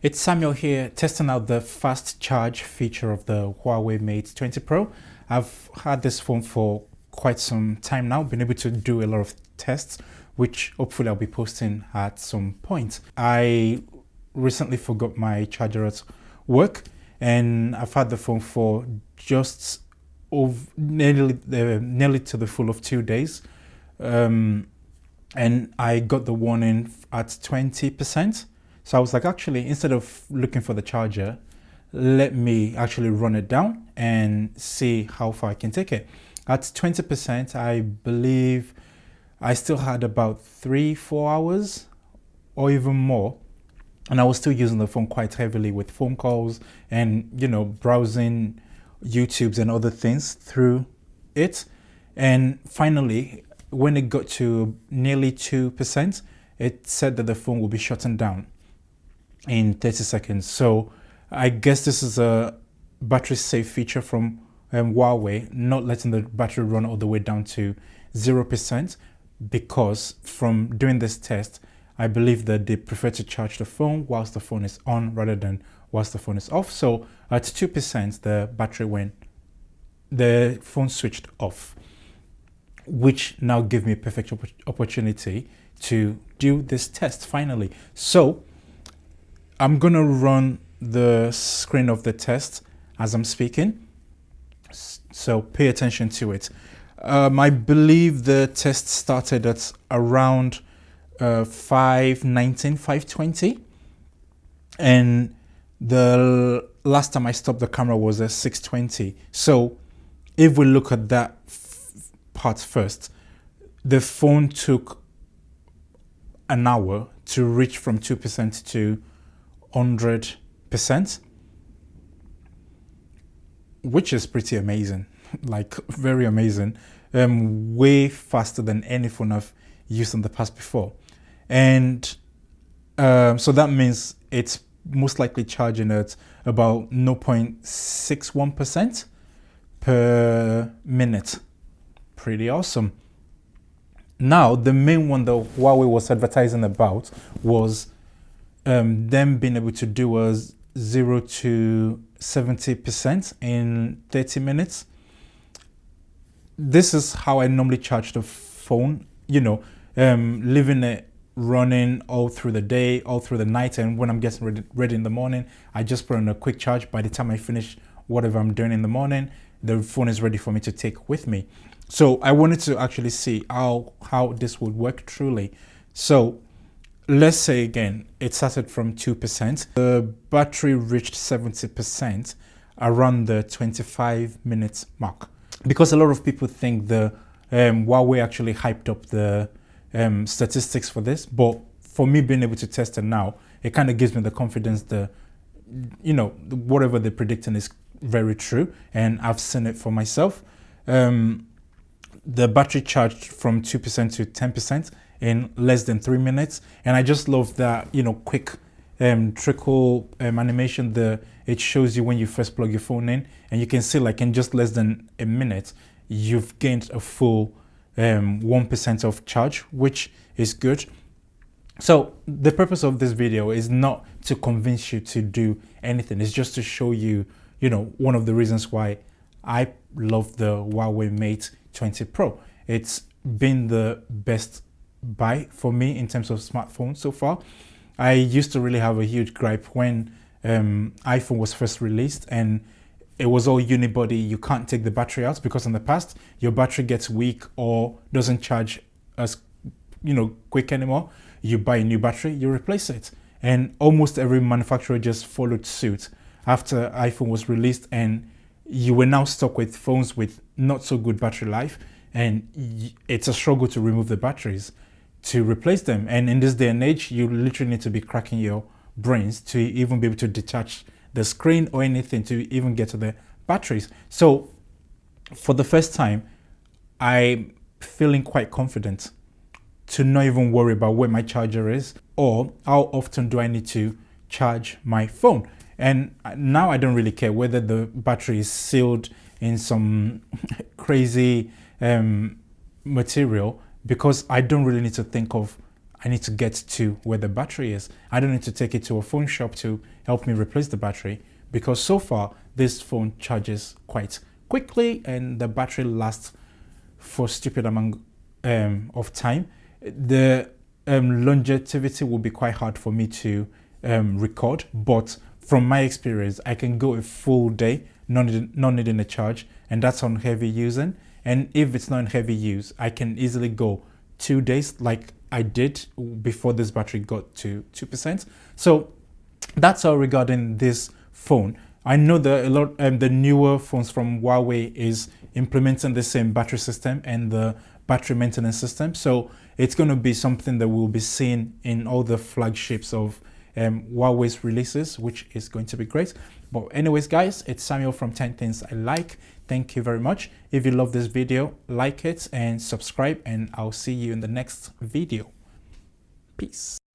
It's Samuel here, testing out the fast charge feature of the Huawei Mate 20 Pro. I've had this phone for quite some time now, been able to do a lot of tests, which hopefully I'll be posting at some point. I recently forgot my charger at work, and I've had the phone for just nearly to the full of 2 days. And I got the warning at 20%. So I was like, actually, instead of looking for the charger, let me actually run it down and see how far I can take it. At 20%, I believe I still had about 3-4 hours or even more. And I was still using the phone quite heavily with phone calls and, browsing YouTubes and other things through it. And finally, when it got to nearly 2%, it said that the phone will be shutting down in 30 seconds. So I guess this is a battery safe feature from Huawei, not letting the battery run all the way down to 0%, because from doing this test, I believe that they prefer to charge the phone whilst the phone is on rather than whilst the phone is off. So at 2%, the phone switched off, which now gave me a perfect opportunity to do this test finally. So I'm gonna run the screen of the test as I'm speaking, so pay attention to it. I believe the test started at around 5:19, 5:20, and the last time I stopped the camera was at 6:20. So if we look at that part first, the phone took an hour to reach from 2% to 100%, which is pretty amazing, like very amazing, way faster than any phone I've used in the past before. And so that means it's most likely charging at about 0.61% per minute. Pretty awesome. Now, the main one that Huawei was advertising about was them being able to do a 0 to 70% in 30 minutes. This is how I normally charge the phone, leaving it running all through the day, all through the night, and when I'm getting ready in the morning, I just put on a quick charge. By the time I finish whatever I'm doing in the morning, the phone is ready for me to take with me. So I wanted to actually see how this would work truly. So let's say again, it started from 2%. The battery reached 70% around the 25 minutes mark. Because a lot of people think the Huawei actually hyped up the statistics for this. But for me being able to test it now, it kind of gives me the confidence that, whatever they're predicting is very true. And I've seen it for myself. The battery charged from 2% to 10% in less than 3 minutes, and I just love that quick trickle animation. It shows you when you first plug your phone in, and you can see like in just less than a minute you've gained a full 1% of charge, which is good. So the purpose of this video is not to convince you to do anything. It's just to show you one of the reasons why I love the Huawei Mate 20 Pro. It's been the best buy for me in terms of smartphones so far. I used to really have a huge gripe when iPhone was first released, and it was all unibody. You can't take the battery out because in the past your battery gets weak or doesn't charge as quick anymore. You buy a new battery, you replace it, and almost every manufacturer just followed suit after iPhone was released, and you were now stuck with phones with not so good battery life, and it's a struggle to remove the batteries to replace them. And in this day and age, you literally need to be cracking your brains to even be able to detach the screen or anything to even get to the batteries. So for the first time, I'm feeling quite confident to not even worry about where my charger is or how often do I need to charge my phone. And now I don't really care whether the battery is sealed in some crazy material, because I don't really need to think of I need to get to where the battery is. I don't need to take it to a phone shop to help me replace the battery, because so far this phone charges quite quickly and the battery lasts for stupid amount of time. The longevity will be quite hard for me to record, but from my experience, I can go a full day not needing a charge, and that's on heavy using. And if it's not in heavy use, I can easily go 2 days like I did before this battery got to 2%. So that's all regarding this phone. I know that a lot the newer phones from Huawei is implementing the same battery system and the battery maintenance system. So it's going to be something that we'll be seeing in all the flagships of Huawei's releases, which is going to be great. But anyways, guys, it's Samuel from 10 Things I Like. Thank you very much. If you love this video, like it and subscribe, and I'll see you in the next video. Peace.